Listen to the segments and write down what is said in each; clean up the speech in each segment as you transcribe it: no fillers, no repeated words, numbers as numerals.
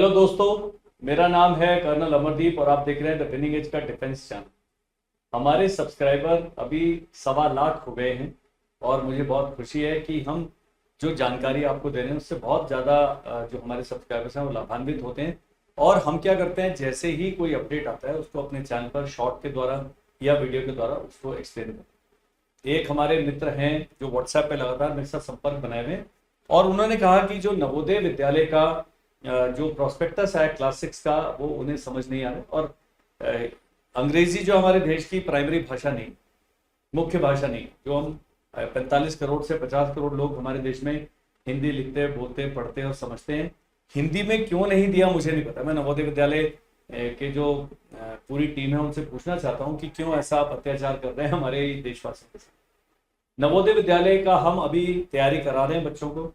Hello दोस्तों, मेरा नाम है कर्नल अमरदीप और आप देख रहे हैं द विनिंग एज का डिफेंस चैनल। हमारे सब्सक्राइबर अभी 1.25 लाख हो गए हैं और मुझे बहुत खुशी है कि हम जो जानकारी आपको दे रहे हैं उससे बहुत ज़्यादा जो हमारे सब्सक्राइबर्स हैं वो लाभान्वित होते हैं। और हम क्या करते हैं, जैसे ही कोई अपडेट आता है उसको अपने चैनल पर शॉर्ट के द्वारा या वीडियो के द्वारा उसको एक्सप्लेन करते हैं। एक हमारे मित्र हैं जो व्हाट्सएप पे लगातार मेरे साथ संपर्क बनाए हुए हैं और उन्होंने कहा कि जो नवोदय विद्यालय का जो प्रोस्पेक्टस है क्लास 6 का वो उन्हें समझ नहीं आ रहा और अंग्रेजी जो हमारे देश की प्राइमरी भाषा नहीं, मुख्य भाषा नहीं, जो हम 45 करोड़ से 50 करोड़ लोग हमारे देश में हिंदी लिखते बोलते पढ़ते और समझते हैं, हिंदी में क्यों नहीं दिया मुझे नहीं पता। मैं नवोदय विद्यालय के जो पूरी टीम है उनसे पूछना चाहता हूं कि क्यों ऐसा आप अत्याचार कर रहे हैं हमारे देशवासियों के साथ। नवोदय विद्यालय का हम अभी तैयारी करा रहे हैं बच्चों को।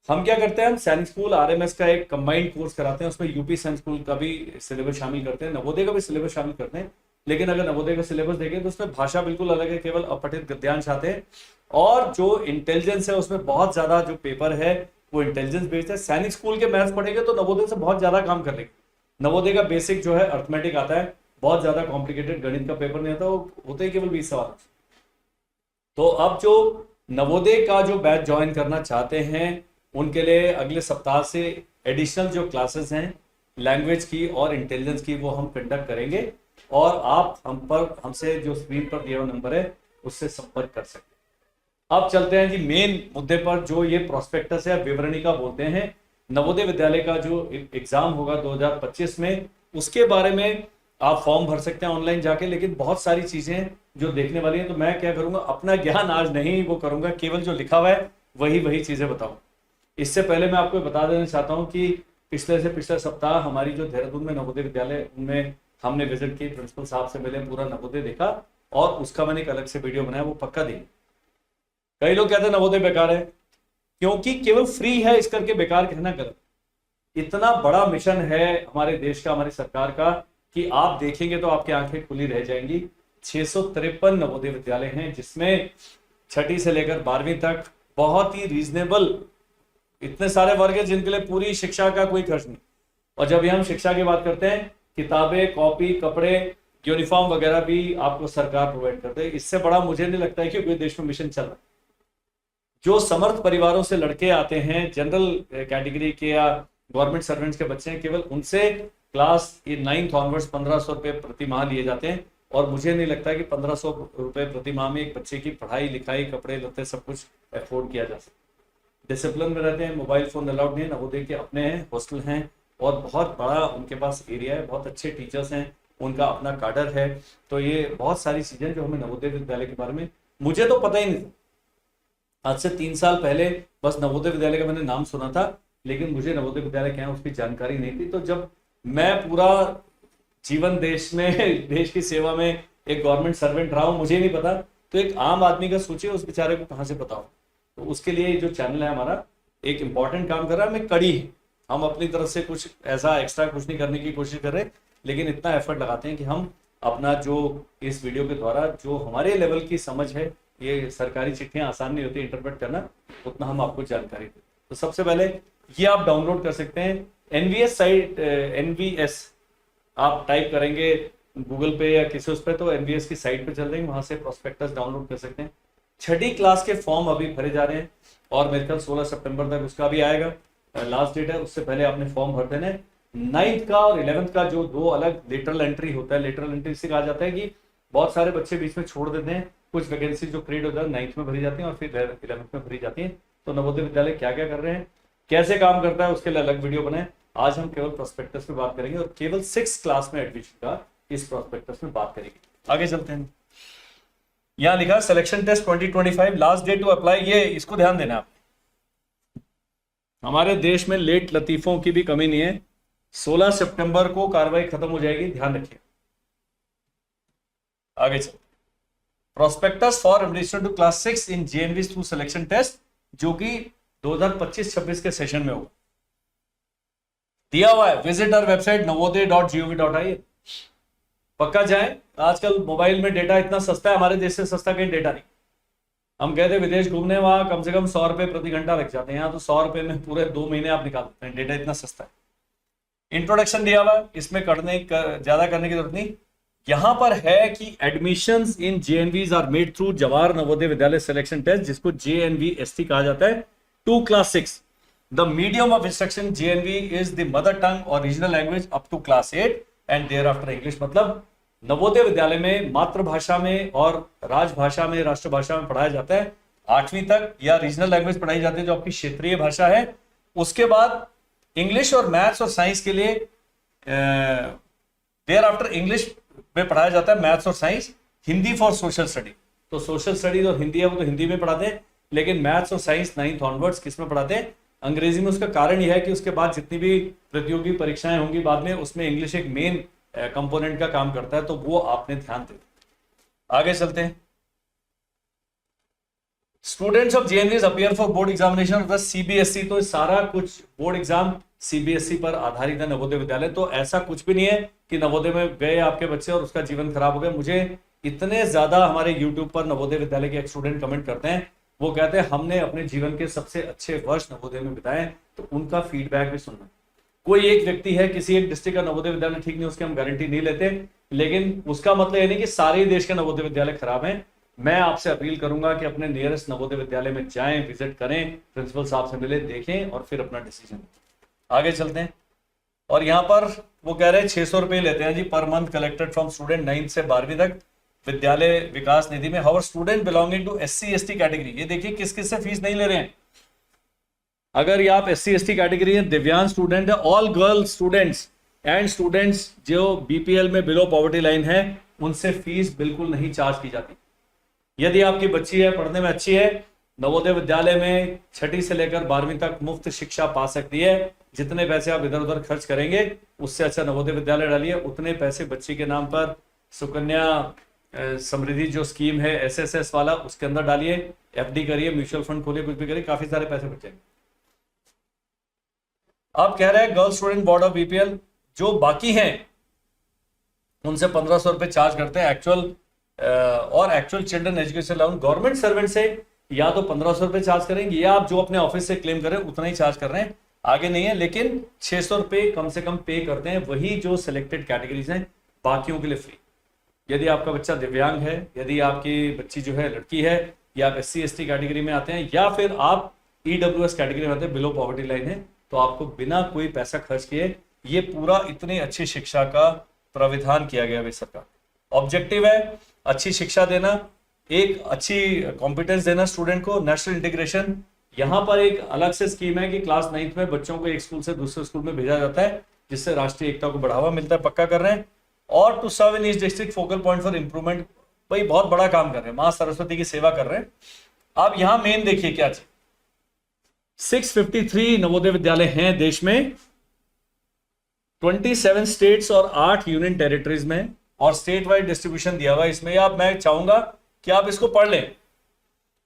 हम क्या करते हैं, हम सैनिक स्कूल आरएमएस का एक कंबाइंड कोर्स कराते हैं, उसमें यूपी सैनिक स्कूल का भी सिलेबस शामिल करते हैं, नवोदय का भी सिलेबस शामिल करते हैं। लेकिन अगर नवोदय का सिलेबस देखें तो उसमें भाषा बिल्कुल अलग है, केवल अपठित गद्यांश आते हैं और जो इंटेलिजेंस है उसमें बहुत ज्यादा जो पेपर है वो इंटेलिजेंस बेस्ड है। सैनिक स्कूल के मैथ्स पढ़ेंगे तो नवोदय से बहुत ज्यादा काम कर लेंगे। नवोदय का बेसिक जो है अर्थमेटिक आता है, बहुत ज्यादा कॉम्प्लिकेटेड गणित का पेपर नहीं आता, वो होते ही केवल 20 सवाल। तो अब जो नवोदय का जो बैच ज्वाइन करना चाहते हैं उनके लिए अगले सप्ताह से एडिशनल जो क्लासेस हैं लैंग्वेज की और इंटेलिजेंस की वो हम कंडक्ट करेंगे और आप हमसे जो स्क्रीन पर दिया हुआ नंबर है उससे संपर्क कर सकते हैं। अब चलते हैं जी मेन मुद्दे पर, जो ये प्रोस्पेक्टस है विवरणिका बोलते हैं। नवोदय विद्यालय का जो एग्जाम होगा 2025 में, उसके बारे में आप फॉर्म भर सकते हैं ऑनलाइन जाके, लेकिन बहुत सारी चीजें जो देखने वाली हैं। तो मैं क्या करूंगा, अपना ज्ञान आज नहीं वो करूंगा, केवल जो लिखा हुआ है वही चीजें बताऊं। इससे पहले मैं आपको बता देना चाहता हूं कि पिछले सप्ताह हमारी जो देहरादून में नवोदय विद्यालय उनमें हमने विजिट की, प्रिंसिपल साहब से मिले, पूरा नवोदय देखा और उसका मैंने एक अलग से वीडियो बनाया, वो पक्का देंगे। कई लोग कहते हैं नवोदय बेकार है क्योंकि केवल फ्री है, इस करके बेकार कहना गलत। इतना बड़ा मिशन है हमारे देश का, हमारी सरकार का, कि आप देखेंगे तो आपकी आंखें खुली रह जाएंगी। 653 नवोदय विद्यालय हैं जिसमें छठी से लेकर 12वीं तक बहुत ही रीजनेबल, इतने सारे वर्ग हैं जिनके लिए पूरी शिक्षा का कोई खर्च नहीं। और जब हम शिक्षा की बात करते हैं, किताबें, कॉपी, कपड़े, यूनिफॉर्म वगैरह भी आपको सरकार प्रोवाइड करते हैं। इससे बड़ा मुझे नहीं लगता है कि कोई देश में मिशन चल रहा है। जो समर्थ परिवारों से लड़के आते हैं, जनरल कैटेगरी के या गवर्नमेंट सर्वेंट्स के बच्चे हैं, केवल उनसे क्लास 9th ऑनवर्ड्स 1500 रुपए प्रति माह लिए जाते हैं। और मुझे नहीं लगता कि 1500 रुपए प्रति माह में एक बच्चे की पढ़ाई लिखाई, कपड़े लत्ते सब कुछ अफोर्ड किया जा सकता। डिसिप्लिन में रहते हैं, मोबाइल फोन अलाउड नहीं है, नवोदय के अपने हैं, हॉस्टल हैं और बहुत बड़ा उनके पास एरिया है, बहुत अच्छे टीचर्स हैं, उनका अपना काडर है। तो ये बहुत सारी चीजें जो हमें नवोदय विद्यालय के बारे में, मुझे तो पता ही नहीं था। आज से 3 साल पहले बस नवोदय विद्यालय का मैंने नाम सुना था, लेकिन मुझे नवोदय विद्यालय क्या है उसकी जानकारी नहीं थी। तो जब मैं पूरा जीवन देश में देश की सेवा में एक गवर्नमेंट सर्वेंट रहा हूं, मुझे नहीं पता, तो एक आम आदमी का सोचिए उस बेचारे को कहां से पता हो। तो उसके लिए जो चैनल है हमारा एक इंपॉर्टेंट काम कर रहा है, हमें कड़ी है, हम अपनी तरफ से कुछ ऐसा एक्स्ट्रा कुछ नहीं करने की कोशिश कर रहे, लेकिन इतना एफर्ट लगाते हैं कि हम अपना जो इस वीडियो के द्वारा जो हमारे लेवल की समझ है, ये सरकारी चिट्ठियां आसान नहीं होती इंटरप्रेट करना, उतना हम आपको जानकारी दें। तो सबसे पहले ये आप डाउनलोड कर सकते हैं एनवीएस साइट, एनवीएस आप टाइप करेंगे गूगल पे या किसी उस पर, तो एनवीएस की साइट पे चल जाएंगे, वहां से प्रोस्पेक्टस डाउनलोड कर सकते हैं। छठी क्लास के फॉर्म अभी भरे जा रहे हैं और मेरे ख्याल 16 सितंबर तक उसका भी आएगा, लास्ट डेट है, उससे पहले आपने फॉर्म भर देना है। 9th का और 11th का जो 2 अलग लेटरल एंट्री होता है, लेटरल एंट्री से कहा जाता है कि बहुत सारे बच्चे बीच में छोड़ देते हैं, कुछ वैकेंसी जो क्रिएट होता है 9th में भरी जाती है और फिर 11th में भरी जाती है। तो नवोदय विद्यालय क्या क्या कर रहे हैं, कैसे काम करता है, उसके लिए अलग वीडियो बनाए। आज हम केवल प्रोस्पेक्टस पे बात करेंगे और केवल 6 क्लास में एडमिशन का इस प्रोस्पेक्टस में बात करेंगे। आगे चलते हैं। यहां लिखा selection test 2025 last date to apply, ये इसको ध्यान देना आप। हमारे देश में लेट लतीफों की भी कमी नहीं है। 16 सितंबर को कार्रवाई खत्म हो जाएगी, ध्यान रखिए। आगे चलते, prospectus for admission to class 6 in JNV through selection test, जो कि 2025-26 के सेशन में होगा, दिया हुआ है। विजिट आवर वेबसाइट navodaya.gov.in, पक्का जाए। आजकल मोबाइल में डेटा इतना सस्ता है, हमारे देश से सस्ता कहीं डेटा नहीं। हम कहते हैं विदेश घूमने, वहां कम से कम 100 रुपए प्रति घंटा लग जाते हैं, यहाँ तो 100 रुपए में पूरे 2 महीने आप निकाल सकते हैं, डेटा इतना सस्ता है। इंट्रोडक्शन दिया हुआ, इसमें ज्यादा करने की जरूरत नहीं। यहां पर है कि admissions in JNVs are made through Jawahar Navodaya Vidyalaya selection test, जिसको जेएनवीएसटी कहा जाता है, to class 6। The medium of instruction JNV is the mother tongue और regional language up to class 8 and thereafter English. मतलब नवोदय विद्यालय में मातृभाषा में और राजभाषा में, राष्ट्रभाषा में पढ़ाया जाता है 8वीं तक, या रीजनल लैंग्वेज पढ़ाई जाती है जो आपकी क्षेत्रीय भाषा है। उसके बाद इंग्लिश और मैथ्स और साइंस के लिए देयर आफ्टर इंग्लिश में पढ़ाया जाता है मैथ्स और science. Hindi for social study, तो सोशल स्टडीज और हिंदी है वो तो हिंदी में पढ़ाते हैं, लेकिन मैथ्स और साइंस 9th ऑनवर्ड्स किस में पढ़ाते हैं? अंग्रेजी में। उसका कारण यह है कि उसके बाद जितनी भी प्रतियोगी परीक्षाएं होंगी बाद में, उसमें इंग्लिश एक मेन कंपोनेंट का काम करता है, तो वो आपने ध्यान दे। आगे चलते हैं। Students of JNVs appear for board examination of the CBSE, तो सारा कुछ बोर्ड एग्जाम सीबीएसई पर आधारित है नवोदय विद्यालय। तो ऐसा कुछ भी नहीं है कि नवोदय में गए आपके बच्चे और उसका जीवन खराब हो गया। मुझे इतने ज्यादा हमारे यूट्यूब पर नवोदय विद्यालय के एक स्टूडेंट कमेंट करते हैं, वो कहते हैं हमने अपने जीवन के सबसे अच्छे वर्ष नवोदय में बिताए, तो उनका फीडबैक भी सुनना। कोई एक व्यक्ति है किसी एक डिस्ट्रिक्ट का नवोदय विद्यालय ठीक नहीं, उसकी हम गारंटी नहीं लेते, लेकिन उसका मतलब ये नहीं कि सारे देश के नवोदय विद्यालय खराब हैं। मैं आपसे अपील करूंगा कि अपने नियरेस्ट नवोदय विद्यालय में जाएं, विजिट करें, प्रिंसिपल साहब से मिले, देखें और फिर अपना डिसीजन। आगे चलते हैं। और यहाँ पर वो कह रहे हैं 600 रुपये लेते हैं जी per month collected from student 9th से 12वीं तक विद्यालय विकास निधि में। However student belonging to SC/ST category, ये देखिए किस किस से फीस नहीं ले रहे हैं। अगर ये आप SC/ST कैटेगरी है, दिव्यांग स्टूडेंट है, all girl students and students जो BPL में बिलो पॉवर्टी लाइन है, उनसे फीस बिल्कुल नहीं चार्ज की जाती। यदि आपकी बच्ची है, पढ़ने में अच्छी है, नवोदय विद्यालय में 6ठी से लेकर 12वीं तक मुफ्त शिक्षा पा सकती है। जितने पैसे आप इधर उधर खर्च करेंगे, उससे अच्छा नवोदय विद्यालय डालिए। उतने पैसे बच्ची के नाम पर सुकन्या समृद्धि जो स्कीम है SSS वाला, उसके अंदर डालिए, FD करिए, म्यूचुअल फंड खोलिए, कुछ भी करिए, काफी सारे पैसे बचेंगे। अब कह रहे हैं girl student board of BPL जो बाकी हैं उनसे 1500 रुपए चार्ज करते हैं एक्चुअल और actual children education allowance. Government servant से या तो 1500 रुपए चार्ज करेंगे, या आप जो अपने ऑफिस से क्लेम करें उतना ही चार्ज कर रहे हैं, आगे नहीं है। लेकिन 600 रुपए कम से कम पे करते हैं वही जो सिलेक्टेड कैटेगरीज हैं, बाकियों के लिए फ्री। यदि आपका बच्चा दिव्यांग है, यदि आपकी बच्ची जो है लड़की है, या आप SC/ST कैटेगरी में आते हैं, या फिर आप EWS कैटेगरी में आते हैं, बिलो पॉवर्टी लाइन है, तो आपको बिना कोई पैसा खर्च किए ये पूरा इतनी अच्छी शिक्षा का प्राविधान किया गया है सरकार। ऑब्जेक्टिव है अच्छी शिक्षा देना, एक अच्छी कॉम्पिटेंस देना स्टूडेंट को, नेशनल इंटीग्रेशन। यहां पर एक अलग से स्कीम है कि क्लास 9th में बच्चों को एक स्कूल से दूसरे स्कूल में भेजा जाता है, जिससे राष्ट्रीय एकता को बढ़ावा मिलता है, पक्का कर रहे हैं। और to serve in each district focal point for improvement, भाई बहुत बड़ा काम कर रहे हैं, मां सरस्वती की सेवा कर रहे हैं। अब यहां मेन देखिए क्या चीज, 653 नवोदय विद्यालय हैं देश में, 27 स्टेट्स और 8 यूनियन टेरिटरीज में, और स्टेट वाइड डिस्ट्रीब्यूशन दिया हुआ है इसमें। आप, मैं चाहूंगा कि आप इसको पढ़ लें।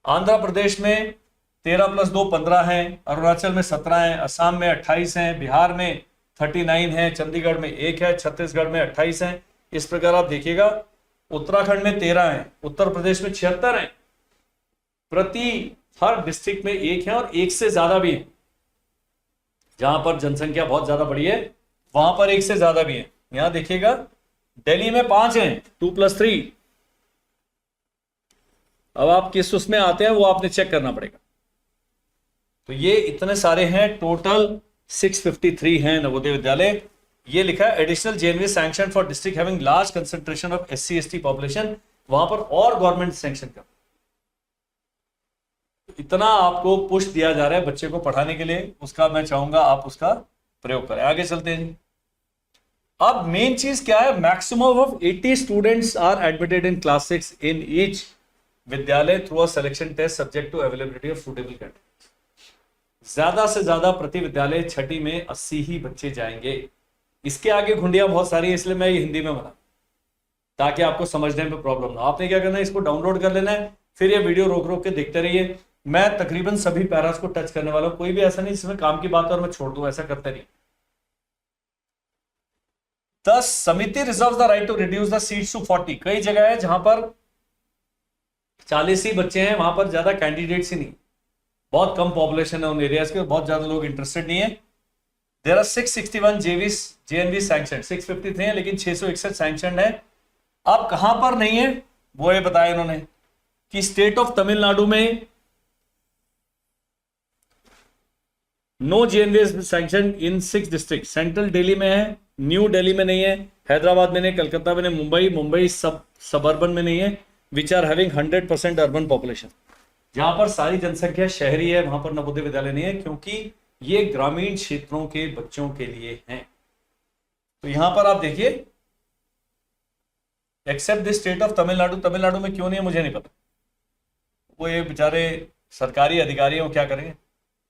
आंध्र प्रदेश में 13 + 2 15 हैं, अरुणाचल में 17 हैं, असम में 28 हैं, बिहार में 39 है, चंडीगढ़ में 1 है, छत्तीसगढ़ में 28 है। इस प्रकार आप देखिएगा, उत्तराखंड में 13 है, उत्तर प्रदेश में 76 है। प्रति हर डिस्ट्रिक्ट में 1 है, और 1 से ज्यादा भी है। जहां पर जनसंख्या बहुत ज्यादा बड़ी है वहां पर 1 से ज्यादा भी है। यहां देखिएगा दिल्ली में 5 हैं, 2 + 3। अब आप किस उसमें आते हैं वो आपने चेक करना पड़ेगा। तो ये इतने सारे हैं, टोटल 653 हैं नवोदय विद्यालय। ये लिखा है additional JNV sanction for district having large concentration of SC/ST population, वहां पर और गवर्नमेंट सैंक्शन कर। इतना आपको पुश दिया जा रहा है बच्चे को पढ़ाने के लिए, उसका मैं चाहूंगा आप उसका प्रयोग करें। आगे चलते हैं। अब मेन चीज क्या है, maximum of 80 students are admitted in class 6 in each Vidyalaya through a selection test subject to availability of suitable candidate. ज्यादा से ज्यादा प्रति विद्यालय 6ठी में 80 ही बच्चे जाएंगे। इसके आगे घुंडियां बहुत सारी है, इसलिए मैं ये हिंदी में बना ताकि आपको समझने में प्रॉब्लम ना। आपने क्या करना है, इसको डाउनलोड कर लेना है, फिर ये वीडियो रोक रोक के देखते रहिए। मैं तकरीबन सभी पैरास को टच करने वाला हूं, कोई भी ऐसा नहीं जिसमें काम की बात है और मैं छोड़ दूं, ऐसा करते नहीं। The Samiti reserve the right to reduce the seats to 40। कई जगह है जहां पर 40 ही बच्चे हैं, वहां पर ज्यादा कैंडिडेट्स ही नहीं, बहुत कम पॉपुलेशन है उन एरियाज के, बहुत ज्यादा लोग इंटरेस्टेड नहीं है। देयर आर 661 जेएनवी सैंक्शन, 653 है लेकिन 661 सैंक्शन है। अब कहां पर नहीं है वो ये बताया इन्होंने कि स्टेट ऑफ तमिलनाडु में नो जेएनवी सैंक्शन इन 6 डिस्ट्रिक्ट। सेंट्रल दिल्ली में है, न्यू दिल्ली में नहीं है, हैदराबाद में नहीं, कलकत्ता में नहीं, मुंबई सबअर्बन में नहीं है, which are having 100% urban population. जहां पर सारी जनसंख्या शहरी है वहां पर नवोदय विद्यालय नहीं है, क्योंकि ये ग्रामीण क्षेत्रों के बच्चों के लिए हैं। तो यहां पर आप देखिए, except the state of Tamil Nadu, Tamil Nadu में क्यों नहीं है मुझे नहीं पता, वो ये बेचारे सरकारी अधिकारी हैं, वो क्या करेंगे।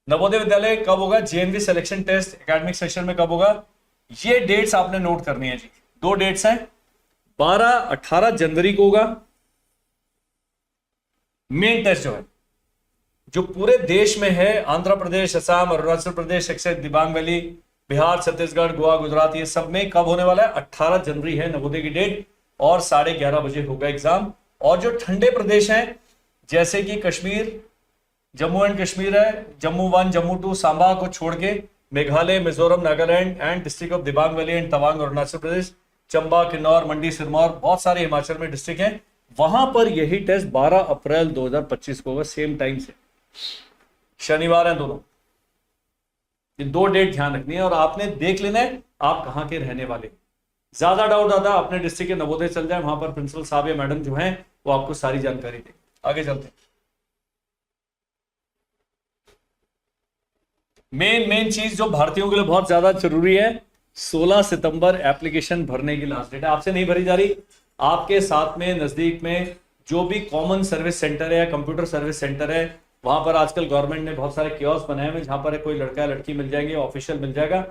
नवोदय विद्यालय कब होगा, JNV selection test academic session में कब होगा, ये डेट्स आपने नोट करनी है जी। 2 डेट्स हैं, 18 जनवरी को होगा मेन टेस्ट जो है, जो पूरे देश में है, आंध्र प्रदेश, असम, अरुणाचल प्रदेश, एक्सेप्ट दिबांग वैली, बिहार, छत्तीसगढ़, गोवा, गुजरात, ये सब में कब होने वाला है, 18 जनवरी है नवोदय की डेट, और 11:30 बजे होगा एग्जाम। और जो ठंडे प्रदेश हैं जैसे कि कश्मीर, जम्मू एंड कश्मीर है, जम्मू 1, जम्मू 2, सांबा को छोड़ के Meghalaya, Mizoram, Nagaland and district of Dibang valley and Tawang, Arunachal Pradesh, Chamba, Kinnaur, Mandi, Sirmaur, बहुत सारे हिमाचल में डिस्ट्रिक्ट हैं, वहां पर यही टेस्ट 12 अप्रैल 2025 को होगा, सेम टाइम से, शनिवार है दोनों। ये 2 डेट ध्यान रखनी है और आपने देख लेना है आप कहां के रहने वाले। ज्यादा डाउट आता है अपने डिस्ट्रिक्ट के नवोदय चल जाए, वहां पर प्रिंसिपल साहब या मैडम जो हैं वो आपको सारी जानकारी देंगे। आगे चलते हैं। मेन चीज जो भारतीयों के लिए बहुत ज्यादा जरूरी है, 16 सितंबर एप्लीकेशन भरने की लास्ट डेट है। आपसे नहीं भरी जा रही, आपके साथ में नजदीक में जो भी कॉमन सर्विस सेंटर है, कंप्यूटर सर्विस सेंटर है, वहां पर आजकल गवर्नमेंट ने बहुत सारे कियोस्क बनाए हुए, जहां पर कोई लड़का लड़की मिल जाएंगे, ऑफिशियल मिल जाएगा,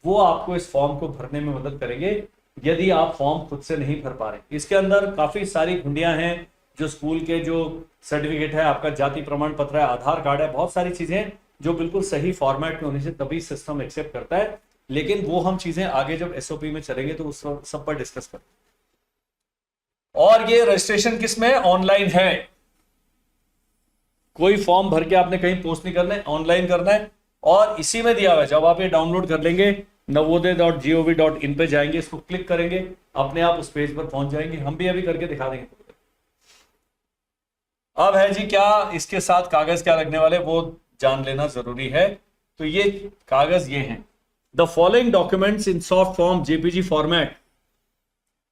वो आपको इस फॉर्म को भरने में मदद करेंगे यदि आप फॉर्म खुद से नहीं भर पा रहे। इसके अंदर काफी सारी घुंडियां हैं, जो स्कूल के जो सर्टिफिकेट है, आपका जाति प्रमाण पत्र है, आधार कार्ड है, बहुत सारी चीजें जो बिल्कुल सही फॉर्मेट में होने से तभी सिस्टम एक्सेप्ट करता है। लेकिन वो हम चीजें आगे जब एसओपी में चलेंगे तो उस सब पर डिस्कस करें। और ये रजिस्ट्रेशन किस में, ऑनलाइन है, कोई फॉर्म भर के आपने कहीं पोस्ट नहीं करना है, ऑनलाइन करना है, और इसी में दिया हुआ है। जब आप ये डाउनलोड कर लेंगे, navodaya.gov.in पे जाएंगे, इसको क्लिक करेंगे, अपने आप उस पेज पर पहुंच जाएंगे। हम भी अभी करके दिखा देंगे। अब है जी क्या इसके साथ कागज क्या लगने वाले, वो जान लेना जरूरी है। तो ये कागज ये हैं, the following documents in soft form JPG format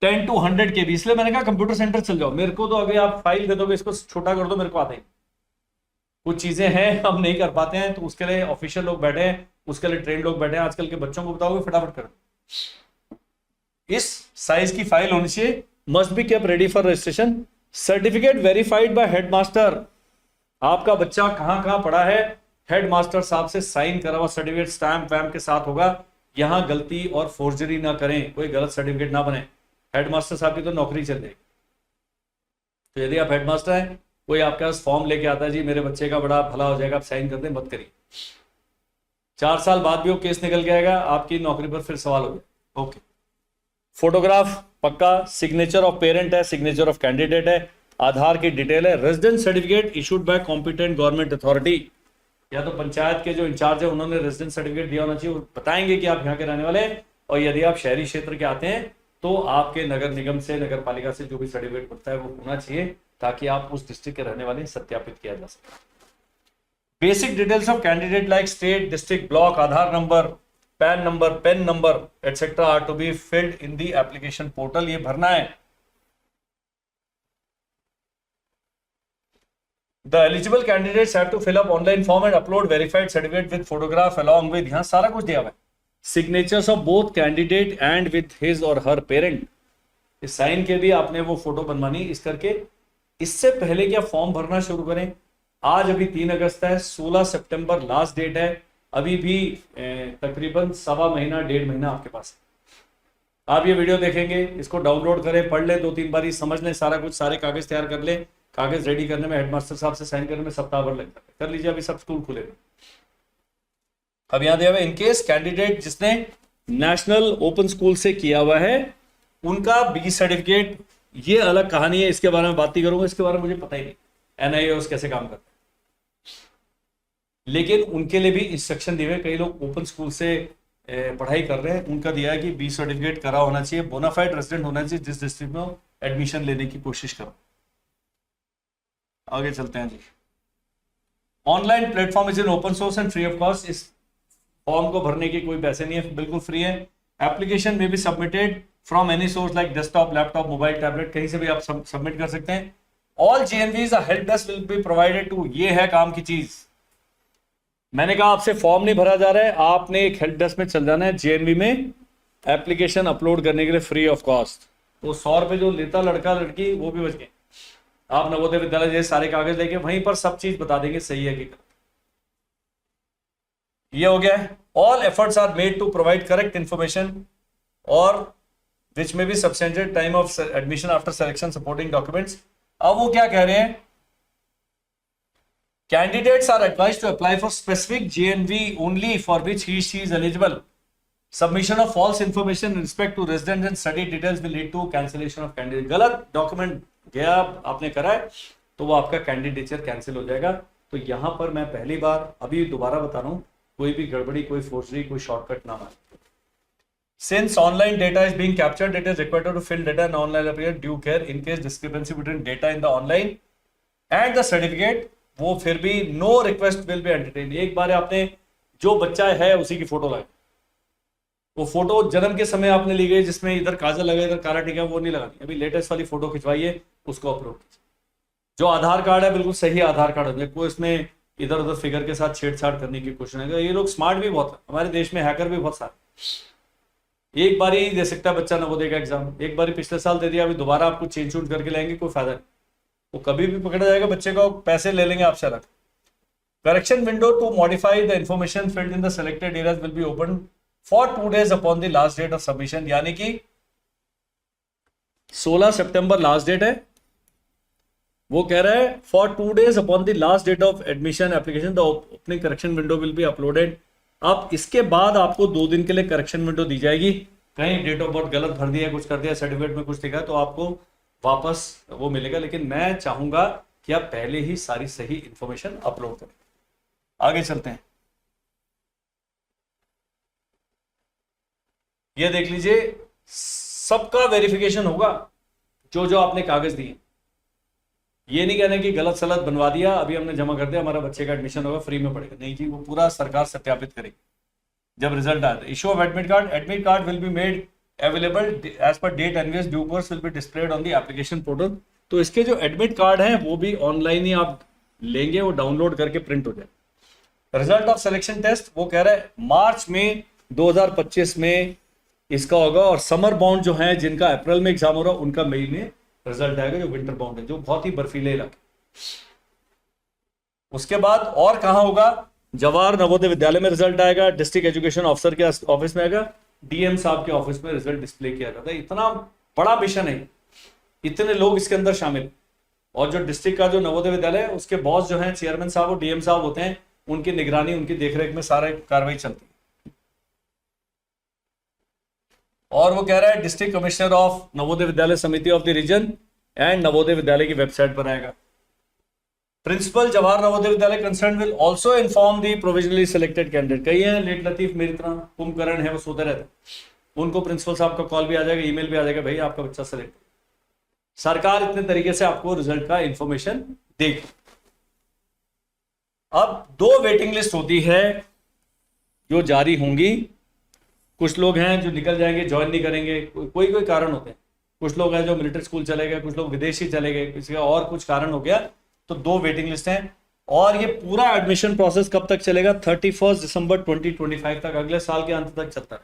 10 to 100 KB। इसलिए मैंने कहा कंप्यूटर सेंटर चल जाओ, मेरे को तो अभी आप फाइल दे दोगे, इसको छोटा कर दो, मेरे को आता ही। कुछ चीजें हैं हम नहीं कर पाते हैं, तो उसके लिए ऑफिशियल लोग बैठे हैं, उसके लिए ट्रेन लोग बैठे हैं। आजकल के बच्चों को बताओगे फटाफट करो। इस साइज की फाइल होनी चाहिए, must be kept ready for registration. Certificate verified bye headmaster, आपका बच्चा कहां कहां पढ़ा है, हेडमास्टर साहब से साइन करा हुआ सर्टिफिकेट स्टैंप वैम्प के साथ होगा। यहां गलती और फोर्जरी ना करें, कोई गलत सर्टिफिकेट ना बने, हेडमास्टर साहब की तो नौकरी चल जाएगी। तो यदि आप हेडमास्टर हैं, कोई आपके पास फॉर्म लेके आता है, जी मेरे बच्चे का बड़ा भला हो जाएगा, आप साइन कर दें, मत करिए। 4 साल बाद भी वो केस निकल के आएगा, आपकी नौकरी पर फिर सवाल हो गया। ओके, फोटोग्राफ पक्का, सिग्नेचर ऑफ पेरेंट है, सिग्नेचर ऑफ कैंडिडेट है, आधार की डिटेल है, residence certificate issued by competent government authority, या तो पंचायत के जो इंचार्ज है उन्होंने रेजिडेंस सर्टिफिकेट दिया होना चाहिए, वो बताएंगे कि आप यहाँ के रहने वाले हैं। और यदि आप शहरी क्षेत्र के आते हैं तो आपके नगर निगम से, नगर पालिका से जो भी सर्टिफिकेट बनता है वो होना चाहिए, ताकि आप उस डिस्ट्रिक्ट के रहने वाले सत्यापित किया जा सके। Basic details of candidate like state, district, block, Aadhaar number, PAN number, PEN number etcetera are to be filled in the application portal. ये भरना है। The eligible candidates have to fill up online form and upload verified certificate with photograph along with, यहां सारा कुछ दिया हुआ है, signatures of both candidate and with his or her parent. इस साइन के भी आपने वो फोटो बनवानी इस करके। इससे पहले क्या फॉर्म भरना शुरू करें, आज अभी 3 अगस्त है, 16 सितंबर लास्ट डेट है, अभी भी तकरीबन 1.25 महीना 1.5 महीना आपके पास है। आप ये वीडियो देखेंगे, इसको डाउनलोड करें, पढ़ लें, 2-3 बार समझ लें सारा कुछ, सारे कागज तैयार कर लें। कागज रेडी करने में, हेडमास्टर साहब से साइन करने में सप्ताह भर लगता है, कर लीजिए, अभी सब स्कूल खुलेगा। अब यहां दिया हुआ इनकेस कैंडिडेट जिसने नेशनल ओपन स्कूल से किया हुआ है, उनका बी सर्टिफिकेट, ये अलग कहानी है, इसके बारे में बात नहीं करूंगा, इसके बारे में मुझे पता ही नहीं एनआईओएस कैसे काम करता है। लेकिन उनके लिए भी इंस्ट्रक्शन दिए हुए, कई लोग ओपन स्कूल से पढ़ाई कर रहे हैं उनका दिया है कि बी सर्टिफिकेट करा होना चाहिए, बोनाफाइड रेजिडेंट होना चाहिए जिस डिस्ट्रिक्ट में एडमिशन लेने की कोशिश करो। आगे चलते हैं जी। Online platform is in open source and free of cost. इस फॉर्म को भरने के कोई पैसे नहीं है, बिल्कुल फ्री है। एप्लीकेशन में भी submitted from any source like desktop, laptop, mobile, tablet, कहीं से भी आप सबमिट कर सकते हैं। All GNVs help desk will be provided to. ये है काम की चीज। मैंने कहा आपसे फॉर्म नहीं भरा जा रहा है, आपने एक हेल्प डेस्क में चल जाना है GNV में एप्लीकेशन अपलोड करने के लिए फ्री ऑफ कॉस्ट। तो 100 रुपए जो लेता लड़का लड़की वो भी बच गए। आप नवोदय विद्यालय जैसे सारे कागज लेके वहीं पर सब चीज बता देंगे सही है कि गलत। ये हो गया है। All efforts are made to provide correct information और which may be substantial time of admission after selection supporting documents. अब वो क्या कह रहे हैं, candidates are advised to apply for specific GNV only for which he she is eligible. Submission of false information in respect to resident and study details will lead to cancellation of candidate. गलत document गया आपने करा है तो वो आपका candidature cancel हो जाएगा। तो यहां पर मैं पहली बार अभी दोबारा बता रहा हूं, कोई भी गड़बड़ी, कोई फोर्जरी, कोई शॉर्टकट ना मारे। Since online data is being captured, it is required to fill data in online appear due care in case discrepancy between data in the online and the certificate, वो फिर भी no request will be entertained। एक बार आपने जो बच्चा है उसी की फोटो लगाई, वो फोटो जन्म के समय आपने ली गई जिसमें इधर काजल लगा इधर काला टीका, वो नहीं लगानी। अभी लेटेस्ट वाली फोटो खिंचवाइए, उसको अपलोड कीजिए। जो आधार कार्ड है बिल्कुल सही आधार कार्ड हो, कोई इसमें इधर उधर फिगर के साथ छेड़छाड़ करने की कोशिश नहीं। ये लोग स्मार्ट भी बहुत है, हमारे देश में हैकर भी बहुत सारे। एक बार ही दे सकता है बच्चा नवोदय का एग्जाम, एक बार पिछले साल दे दिया, अभी दोबारा आपको चेंज चूंज करके लाएंगे, कोई फायदा नहीं। वो कभी भी पकड़ा जाएगा बच्चे को, पैसे ले लेंगे आपसे अलग। Correction window to modify the information filled in the selected areas will be open for 2 days upon the last date of submission. यानी कि 16 सितंबर लास्ट डेट है। वो कह रहा है for 2 days upon the last date of admission application the opening correction window will be uploaded. अब इसके बाद आपको 2 दिन के लिए करेक्शन विंडो दी जाएगी। कहीं डेट ऑफ बर्थ गलत भर दिया, कुछ कर दिया, सर्टिफिकेट में कुछ लिखा, तो आपको वापस वो मिलेगा। लेकिन मैं चाहूंगा कि आप पहले ही सारी सही इंफॉर्मेशन अपलोड करें। आगे चलते हैं। ये देख लीजिए, सबका वेरिफिकेशन होगा जो जो आपने कागज दिए। ये नहीं कहना कि गलत सलत बनवा दिया, अभी हमने जमा कर दिया, हमारा बच्चे का एडमिशन होगा, फ्री में पड़ेगा। नहीं जी, वो पूरा सरकार सत्यापित करेगी जब रिजल्ट आए। Issue of admit card will be made available as per date NVS due course will be displayed on the application portal. तो इसके जो एडमिट कार्ड हैं वो भी ऑनलाइन ही आप लेंगे, वो डाउनलोड करके प्रिंट हो जाए। रिजल्ट ऑफ सिलेक्शन टेस्ट वो कह रहा है मार्च में 2025 में इसका होगा, और समर बाउंड जो है जिनका अप्रैल में एग्जाम हो रहा है उनका मई में रिजल्ट आएगा, जो विंटर बाउंड है, जो बहुत ही बर्फीले इलाके। उसके बाद और कहां होगा, जवाहर नवोदय विद्यालय में रिजल्ट आएगा, डिस्ट्रिक्ट एजुकेशन ऑफिसर के ऑफिस में आएगा, डीएम साहब के ऑफिस में रिजल्ट डिस्प्ले किया जाता है। इतना बड़ा मिशन है, इतने लोग इसके अंदर शामिल। और जो डिस्ट्रिक्ट का जो नवोदय विद्यालय है उसके बॉस जो है चेयरमैन साहब और डीएम साहब होते हैं, उनकी निगरानी उनकी देखरेख में सारा कार्रवाई चलती है। और वो कह रहा है district commissioner of Navodaya Vidyalaya Samiti of the region and Navodaya Vidyalaya की वेबसाइट पर आएगा। Principal Jawahar Navodaya Vidyalaya concern will also inform the provisionally selected candidate. कई हैं लेट लतीफ मेरी तरह कुंभकर्ण है, वो सोते रहते, उनको प्रिंसिपल साहब का कॉल भी आ जाएगा, ईमेल भी आ जाएगा, भाई आपका बच्चा सेलेक्ट। सरकार इतने तरीके से आपको रिजल्ट का इंफॉर्मेशन देगी। अब 2 वेटिंग लिस्ट होती है जो जारी होंगी। कुछ लोग हैं जो निकल जाएंगे, ज्वाइन नहीं करेंगे, कोई कोई कारण होते हैं। कुछ लोग हैं जो मिलिट्री स्कूल चले गए, कुछ लोग विदेशी चले गए, किसी का और कुछ कारण हो गया, तो 2 वेटिंग लिस्ट हैं। और ये पूरा एडमिशन प्रोसेस कब तक चलेगा, 31 दिसंबर 2025 तक, अगले साल के अंत तक चलता है।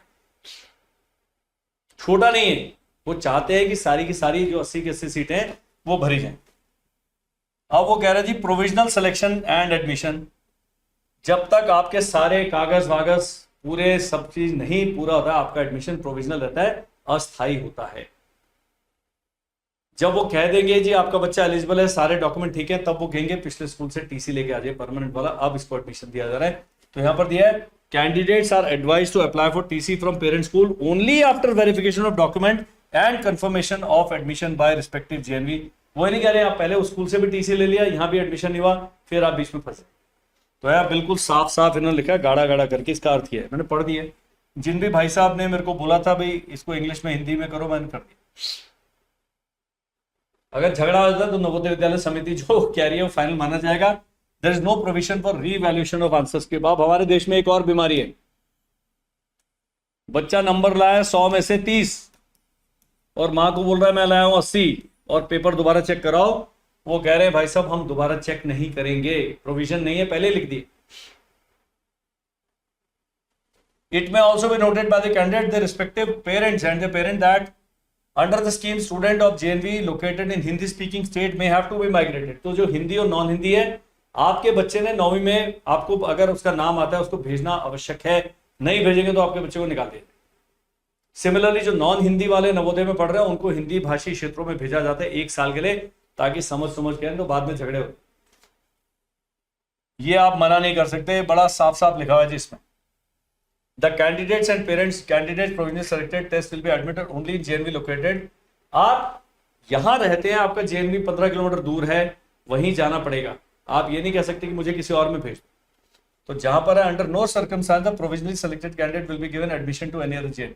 छोटा नहीं है, वो चाहते हैं कि सारी की सारी जो 80 की 80 सीटें हैं वो भरी जाएं। अब वो कह रहे हैं जी प्रोविजनल सिलेक्शन एंड एडमिशन, जब तक आपके सारे कागज वागज पूरे सब चीज नहीं पूरा होता है, आपका एडमिशन प्रोविजनल रहता है, अस्थायी होता है। जब वो कह देंगे जी आपका बच्चा एलिजिबल है, सारे डॉक्यूमेंट ठीक है, तब वो कहेंगे पिछले स्कूल से टीसी लेके आ जाए परमानेंट वाला, अब इसको एडमिशन दिया जा रहा है। तो यहां पर दिया है candidates are advised to apply for TC from parent school only after verification of document and confirmation of admission by respective JNV. वो नहीं कह रहे आप पहले उस स्कूल से भी टीसी ले लिया, यहां भी एडमिशन नहीं हुआ, फिर आप बीच में फंसे। तो यार बिल्कुल साफ साफ इन्होंने लिखा है, गाढ़ा गाढ़ा करके, इसका अर्थ ये है, मैंने पढ़ दिया। जिन भी भाई साहब ने मेरे को बोला था भाई इसको इंग्लिश में हिंदी में करो, मैंने कर दिया। अगर झगड़ा हो जाता है तो नवोदय विद्यालय समिति जो कह रही है वो फाइनल माना जाएगा। There is no provision for revaluation of answers के बाद। हमारे देश में एक और बीमारी है, बच्चा नंबर लाया 100 में से 30 और मां को बोल रहा है मैं लाया हूं 80 और पेपर दोबारा चेक कराओ। वो कह रहे हैं भाई साहब हम दोबारा चेक नहीं करेंगे, प्रोविजन नहीं है, पहले लिख दिए। It may also be noted by the candidate, their respective parents and the parent that under the scheme student of JNV located in Hindi speaking state may have to be migrated। तो जो हिंदी और non Hindi है, आपके बच्चे ने 9वीं में, आपको अगर उसका नाम आता है उसको भेजना आवश्यक है, नहीं भेजेंगे तो आपके बच्चे को निकाल देंगे। सिमिलरली जो नॉन हिंदी वाले नवोदय में पढ़ रहे हैं उनको हिंदी भाषी क्षेत्रों में भेजा जाता है 1 साल के लिए, ताकि समझ के, तो बाद में झगड़े हो। ये आप मना नहीं कर सकते, बड़ा साफ साफ लिखा हुआ है जिसमें The candidates and parents, candidates provisionally selected test will be admitted only in JNV located। आप यहां रहते हैं, आपका JNV 15 किलोमीटर दूर है, वहीं जाना पड़ेगा। आप ये नहीं कह सकते कि मुझे किसी और में भेज दो। तो जहां पर है under no circumstance the provisionally selected candidate will be given admission to any other JNV।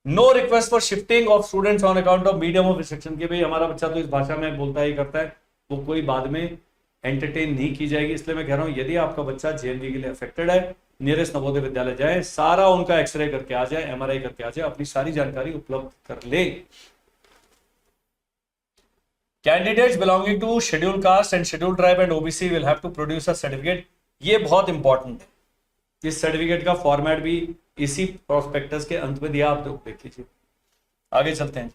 No request for shifting of students on account of medium of instruction के भाई हमारा बच्चा तो इस भाषा में बोलता ही करता है, वो कोई बाद में एंटरटेन नहीं की जाएगी। इसलिए मैं कह रहा हूं यदि आपका बच्चा JNV के लिए अफेक्टेड है, नियरेस्ट नवोदय विद्यालय जाए, सारा उनका एक्सरे करके आ जाए, MRI करके आ जाए, अपनी सारी जानकारी उपलब्ध कर ले। Candidates belonging to schedule caste and schedule tribe and OBC will have to produce a certificate. ये बहुत इंपॉर्टेंट है, इस सर्टिफिकेट का फॉर्मेट भी इसी प्रोस्पेक्टस के अंत में दिया, आप तो देख लीजिए। आगे चलते हैं।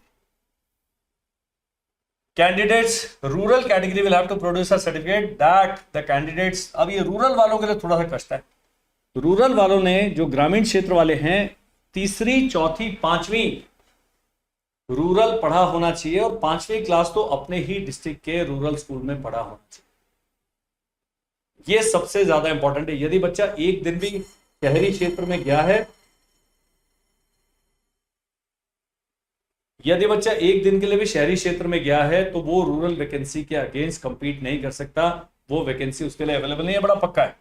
Candidates rural category will have to produce a certificate that the candidates. अब ये रूरल वालों के लिए थोड़ा सा कष्ट है। रूरल वालों ने, जो ग्रामीण क्षेत्र वाले हैं, 3री, 4थी, 5वीं रूरल पढ़ा होना चाहिए और 5वीं क्लास तो अपने ही डिस्ट्रिक्ट के रूरल स्कूल में पढ़ा होना चाहिए। ये सबसे ज्यादा इंपॉर्टेंट है। यदि बच्चा एक दिन भी शहरी क्षेत्र में गया है, यदि बच्चा एक दिन के लिए भी शहरी क्षेत्र में गया है तो वो रूरल वैकेंसी के अगेंस्ट कंपीट नहीं कर सकता, वो वैकेंसी उसके लिए अवेलेबल नहीं है, बड़ा पक्का है।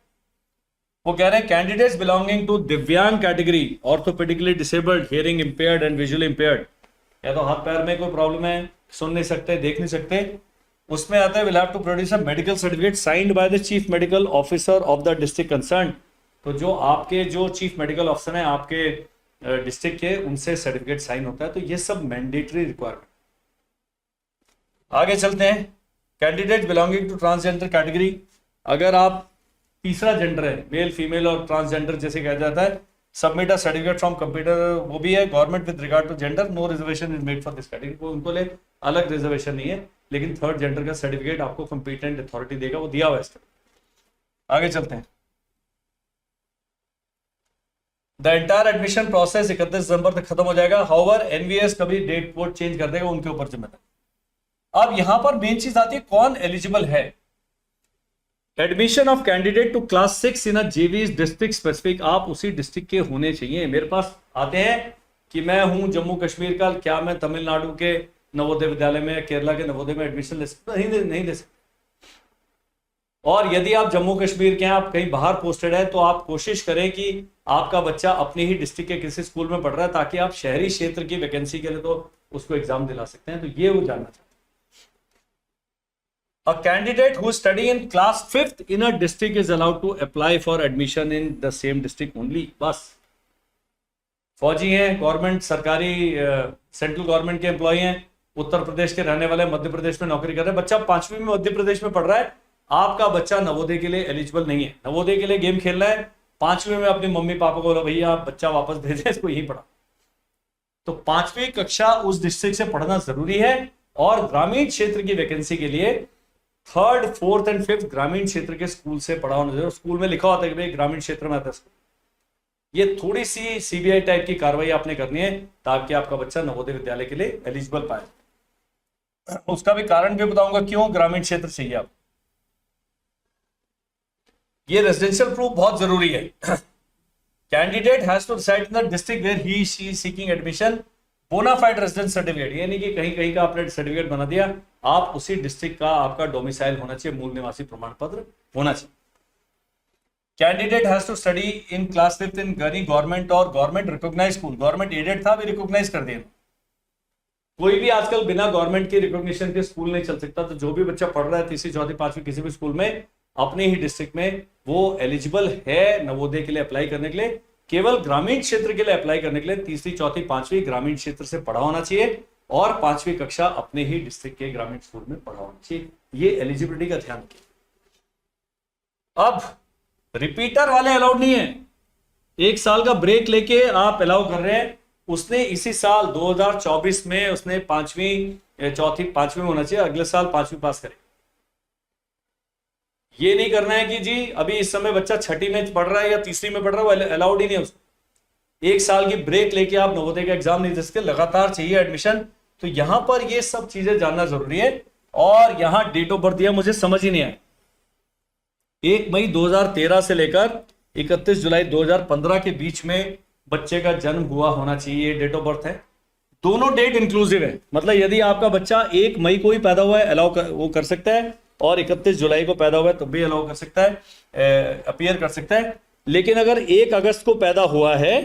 वो कह रहे हैं candidates belonging to divyang category, orthopedically disabled, hearing impaired and visually impaired, या तो हाथ पैर में कोई प्रॉब्लम है, सुन नहीं सकते, देख नहीं सकते, उसमें आता है will have to produce a medical certificate signed by the chief medical officer of the district concern. तो जो आपके जो चीफ मेडिकल ऑफिसर हैं आपके डिस्ट्रिक्ट के, उनसे सर्टिफिकेट साइन होता है। तो ये सब मैंडेटरी रिक्वायरमेंट। आगे चलते हैं। Candidate belonging to transgender category, अगर आप तीसरा जेंडर है, मेल फीमेल और ट्रांसजेंडर जैसे कहा जाता है, submit a certificate from computer, वो भी है government with regard to gender, no reservation is made for this category. को उनको ले अलग रिजर्वेशन नहीं है, लेकिन थर्ड जेंडर का सर्टिफिकेट आपको कंपीटेंट अथॉरिटी देगा, वो दिया हुआ है। आगे चलते हैं। द एंटायर एडमिशन प्रोसेस 31 दिसंबर तक खत्म हो जाएगा। हाउएवर NVS कभी डेट वोट चेंज कर देगा, उनके ऊपर जिम्मेदार। अब यहां पर मेन चीज आती है कौन एलिजिबल है। Admission of candidate to class 6 in JV district specific, आप उसी डिस्ट्रिक्ट के होने चाहिए। मेरे पास आते हैं कि मैं हूं जम्मू कश्मीर का, क्या मैं तमिलनाडु के नवोदय विद्यालय में, केरला के नवोदय में एडमिशन ले सकता? नहीं ले सकते। और यदि आप जम्मू कश्मीर के हैं, आप कहीं बाहर पोस्टेड है, तो आप कोशिश करें कि आपका बच्चा अपने ही डिस्ट्रिक्ट के किसी स्कूल में पढ़ रहा है, ताकि आप शहरी क्षेत्र की वैकेंसी के लिए तो उसको एग्जाम दिला सकते हैं। तो ये वो जानना चाहते हैं। A candidate who is studying in class 5th in a district is allowed to apply for admission in the same district only। बस फौजी हैं, गवर्नमेंट सरकारी सेंट्रल गवर्नमेंट के एम्प्लॉय हैं, उत्तर प्रदेश के रहने वाले, मध्य प्रदेश में नौकरी कर रहे हैं, बच्चा 5वीं में मध्य प्रदेश में पढ़ रहा है, आपका बच्चा नवोदय के लिए एलिजिबल नहीं है। नवोदय के लिए गेम खेलना है, 5वीं में अपने मम्मी पापा को बोला भैया आप बच्चा वापस भेजें, इसको यहीं पढ़ा। तो 5वीं कक्षा उस डिस्ट्रिक्ट से पढ़ना जरूरी है। और ग्रामीण क्षेत्र की वैकेंसी के लिए 3rd, 4th एंड 5th ग्रामीण क्षेत्र के स्कूल से पढ़ा होना चाहिए। स्कूल में लिखा होता है कि भाई ग्रामीण क्षेत्र में आता है। ये थोड़ी सी CBI टाइप की कार्रवाई आपने करनी है, ताकि आपका बच्चा नवोदय विद्यालय के लिए एलिजिबल पाए। उसका भी कारण भी बताऊंगा क्यों ग्रामीण क्षेत्र चाहिए आप। ये रेजिडेंशियल प्रूफ बहुत जरूरी है। Candidate has to reside in the district where he she is seeking admission, bonafide residence certificate, यानी कि कहीं कहीं का आपने सर्टिफिकेट बना दिया, आप उसी डिस्ट्रिक्ट का आपका डोमिसाइल होना चाहिए, मूल निवासी प्रमाण पत्र होना चाहिए। Candidate has to study in class 5th in government और government recognise school. Government aided था, भी रिकॉग्नाइज कर दिया। कोई भी आजकल बिना गवर्नमेंट के रिकॉग्निशन के स्कूल नहीं चल सकता। तो जो भी बच्चा पढ़ रहा है तीसरी चौथी पांचवी किसी भी स्कूल में अपने ही डिस्ट्रिक्ट में, वो एलिजिबल है नवोदय के लिए अप्लाई करने के लिए। केवल ग्रामीण क्षेत्र के लिए अप्लाई करने के लिए तीसरी चौथी पांचवी ग्रामीण क्षेत्र से पढ़ा होना चाहिए और पांचवी कक्षा अपने ही डिस्ट्रिक्ट के ग्रामीण स्कूल में पढ़ा होना चाहिए। ये एलिजिबिलिटी का ध्यान रखिए। अब रिपीटर वाले अलाउड नहीं है। 1 साल का ब्रेक लेके आप अलाउ कर रहे हैं। उसने इसी साल 2024 में उसने चौथी पांचवी में होना चाहिए, अगले साल पांचवी पास करे। ये नहीं करना है कि जी अभी इस समय बच्चा छठी में पढ़ रहा है या तीसरी में पढ़ रहा है, अलाउड ही नहीं है उसको। 1 साल की ब्रेक लेके आप नवोदय का एग्जाम नहीं दे सकते, लगातार चाहिए एडमिशन। तो यहां पर ये सब चीजें जानना जरूरी है। और यहां डेट ऑफ बर्थ दिया, मुझे समझ ही नहीं आया। 1 मई 2013 से लेकर 31 जुलाई 2015 के बीच में बच्चे का जन्म हुआ होना चाहिए, डेट ऑफ बर्थ है। दोनों डेट इंक्लूसिव है, मतलब यदि आपका बच्चा 1 मई को ही पैदा हुआ है वो कर सकता है, और 31 जुलाई को पैदा हुआ है तो भी अलाउ कर सकता है, अपीयर कर सकता है। लेकिन अगर 1 अगस्त को पैदा हुआ है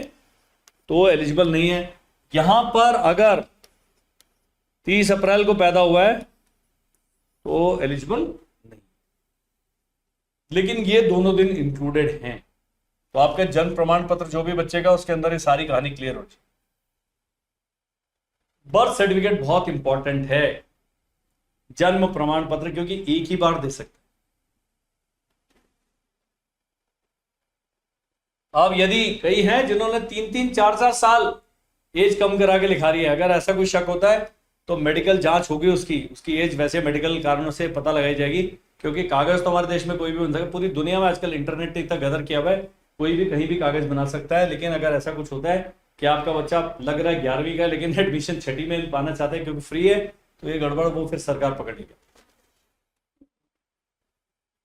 तो एलिजिबल नहीं है। यहां पर अगर 30 अप्रैल को पैदा हुआ है तो एलिजिबल नहीं, लेकिन ये दोनों दिन इंक्लूडेड हैं। तो आपका जन्म प्रमाण पत्र जो भी बच्चे का, उसके अंदर ये सारी कहानी क्लियर हो जाए। बर्थ सर्टिफिकेट बहुत इंपॉर्टेंट है, जन्म प्रमाण पत्र, क्योंकि एक ही बार दे सकते। अब यदि कई हैं जिन्होंने 3-3, 4-4 साल एज कम करा के लिखा रही है, अगर ऐसा कोई शक होता है तो मेडिकल जांच होगी उसकी एज वैसे मेडिकल कारणों से पता लगाई जाएगी। क्योंकि कागज तो हमारे देश में कोई भी बन सकता है, पूरी दुनिया में आजकल इंटरनेट इतना गदर किया हुआ है, कोई भी कहीं भी कागज बना सकता है। लेकिन अगर ऐसा कुछ होता है कि आपका बच्चा लग रहा है 11वीं का लेकिन एडमिशन छठी में पाना चाहता है क्योंकि फ्री है, तो ये गड़बड़ वो फिर सरकार पकड़ेगी।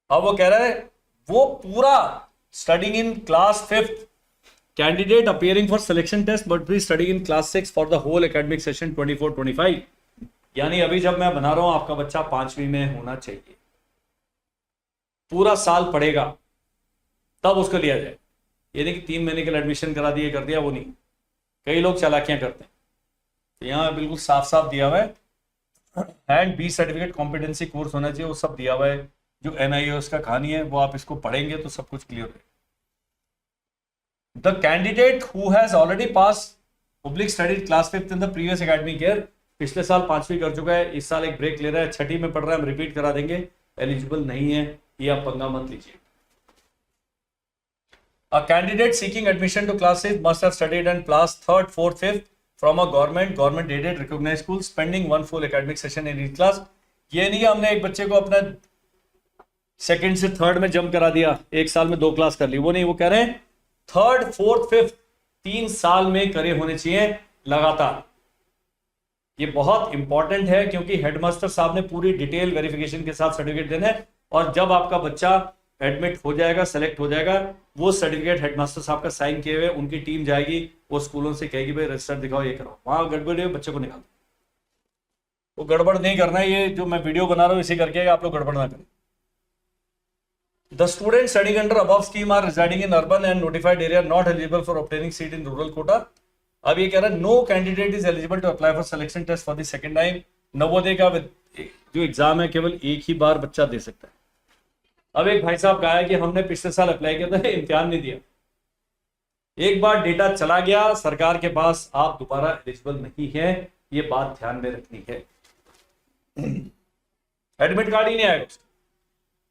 अब वो कह रहा है वो पूरा studying in class 5th candidate appearing for selection test but भी studying in class 6 for the whole academic session 24-25। यानी अभी जब मैं बना रहा हूं आपका बच्चा 5वीं में होना चाहिए, पूरा साल पढ़ेगा तब उसको लिया जाए। ये नहीं कि 3 महीने के लिए एडमिशन करा दिए कर दिया, वो नहीं। कई लोग चालाकियां करते हैं। तो यहां बिल्कुल साफ साफ दिया हुआ है, and B certificate competency course होना चाहिए, वो सब दिया हुआ है। जो NIOS का कहानी है वो आप इसको पढ़ेंगे तो सब कुछ क्लियर है। The candidate who has already pass public study class 5th in the previous academic year, पिछले साल 5वीं कर चुका है, इस साल एक ब्रेक ले रहा है, छठी में पढ़ रहा है, हम रिपीट करा देंगे, एलिजिबल नहीं है। ये आप पंगा मत लीजिए। A candidate seeking admission to class 6 must have studied and passed 3rd, 4th, 5th from a government aided recognized school, spending 1 full academic session in each class। ये नहीं कि हमने एक बच्चे को अपना 2nd से 3rd में जंप करा दिया, 1 साल में 2 क्लास कर ली, वो नहीं। वो कह रहे हैं 3rd, 4th, 5th 3 साल में करे होने चाहिए लगातार। ये बहुत इंपॉर्टेंट है क्योंकि हेडमास्टर साहब ने पूरी डिटेल वेरिफिकेशन के साथ सर्टिफिकेट देना है, और जब आपका बच्चा एडमिट हो जाएगा, सेलेक्ट हो जाएगा, वो सर्टिफिकेट हेडमास्टर साहब का साइन किए हुए उनकी टीम जाएगी, वो स्कूलों से कहेगी भाई रजिस्टर दिखाओ, ये करो, वहां गड़बड़ है बच्चे को निकालो। वो गड़बड़ नहीं करना है, ये जो मैं वीडियो बना रहा हूं इसी करके आप लोग गड़बड़ ना करें। The student studying under above scheme are residing in urban and notified area not eligible for obtaining seat in rural quota. अब ये कह रहा है no candidate is eligible to apply for selection test for the second time. नवोदय का जो exam है केवल एक ही बार बच्चा दे सकता है। अब एक भाई साहब कहा है कि हमने पिछले साल अप्लाई किया था, इम्तिहान नहीं दिया, एक बार डेटा चला गया सरकार के पास, आप दोबारा एलिजिबल नहीं है, ये बात ध्यान में रखनी है। एडमिट कार्ड ही नहीं आएगा।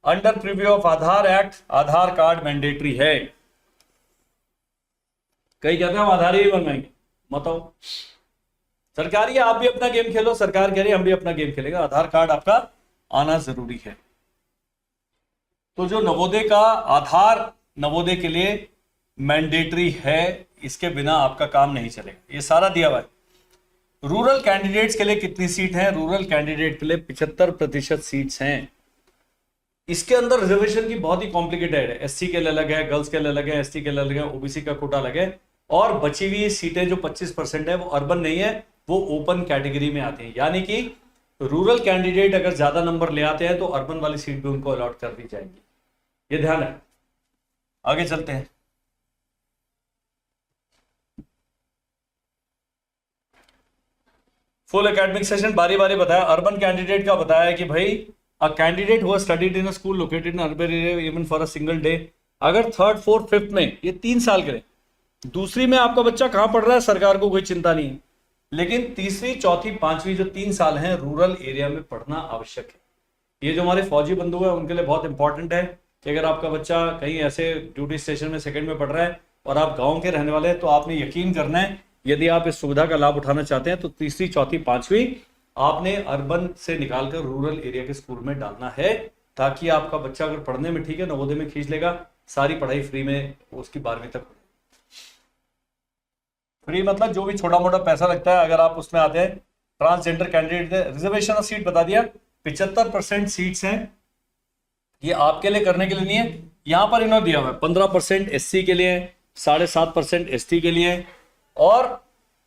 Under preview of Aadhaar act Aadhaar card mandatory है। कई कहते हैं हम आधार ही बनवाएंगे, बताओ सरकार ये आप भी अपना गेम खेलो, सरकार कह रही है हम भी अपना गेम खेलेगा, आधार कार्ड आपका आना जरूरी है। तो जो नवोदय का आधार नवोदय के लिए मैंडेटरी है, इसके बिना आपका काम नहीं चलेगा, ये सारा दिया हुआ है। रूरल कैंडिडेट्स के लिए कितनी सीट है? रूरल कैंडिडेट के लिए 75% सीट्स हैं। इसके अंदर रिजर्वेशन की बहुत ही कॉम्प्लिकेटेड है, SC के लिए अलग है, गर्ल्स के लिए अलग है, ST के लिए अलग है, OBC का कोटा अलग है, और बची हुई सीटें जो 25% है वो अर्बन नहीं है, वो ओपन कैटेगरी में आती है। यानी कि रूरल कैंडिडेट अगर ज्यादा नंबर ले आते हैं तो अर्बन वाली सीट भी उनको अलॉट कर दी जाएगी, ये ध्यान है। आगे चलते हैं। फुल एकेडमिक सेशन बारी बारी बताया। अर्बन कैंडिडेट का बताया कि भाई अ कैंडिडेट हुआ studied in a school located in urban area even for a single day, अगर थर्ड फोर्थ फिफ्थ में, ये 3 साल के लिए, दूसरी में आपका बच्चा कहां पढ़ रहा है सरकार को कोई चिंता नहीं है, लेकिन तीसरी चौथी पांचवी जो 3 साल हैं रूरल एरिया में पढ़ना आवश्यक है। ये जो हमारे फौजी बंधु है उनके लिए बहुत इंपॉर्टेंट है कि अगर आपका बच्चा कहीं ऐसे ड्यूटी स्टेशन में सेकंड में पढ़ रहा है और आप गांव के रहने वाले हैं तो आपने यकीन करना है, यदि आप इस सुविधा का लाभ उठाना चाहते हैं तो तीसरी चौथी पांचवी आपने अर्बन से निकालकर रूरल एरिया के स्कूल में डालना है, ताकि आपका बच्चा अगर पढ़ने में ठीक है नवोदय में खींच लेगा, सारी पढ़ाई फ्री में उसकी 12वीं तक। फ्री मतलब जो भी छोटा मोटा पैसा लगता है अगर आप उसमें आते हैं। ट्रांसजेंडर कैंडिडेट है, रिजर्वेशन ऑफ सीट बता दिया, 75% सीट्स हैं, ये आपके लिए करने के लिए नहीं है। यहां पर इन्होंने दिया हुआ है 15% एससी के लिए, 7.5% एसटी के लिए, और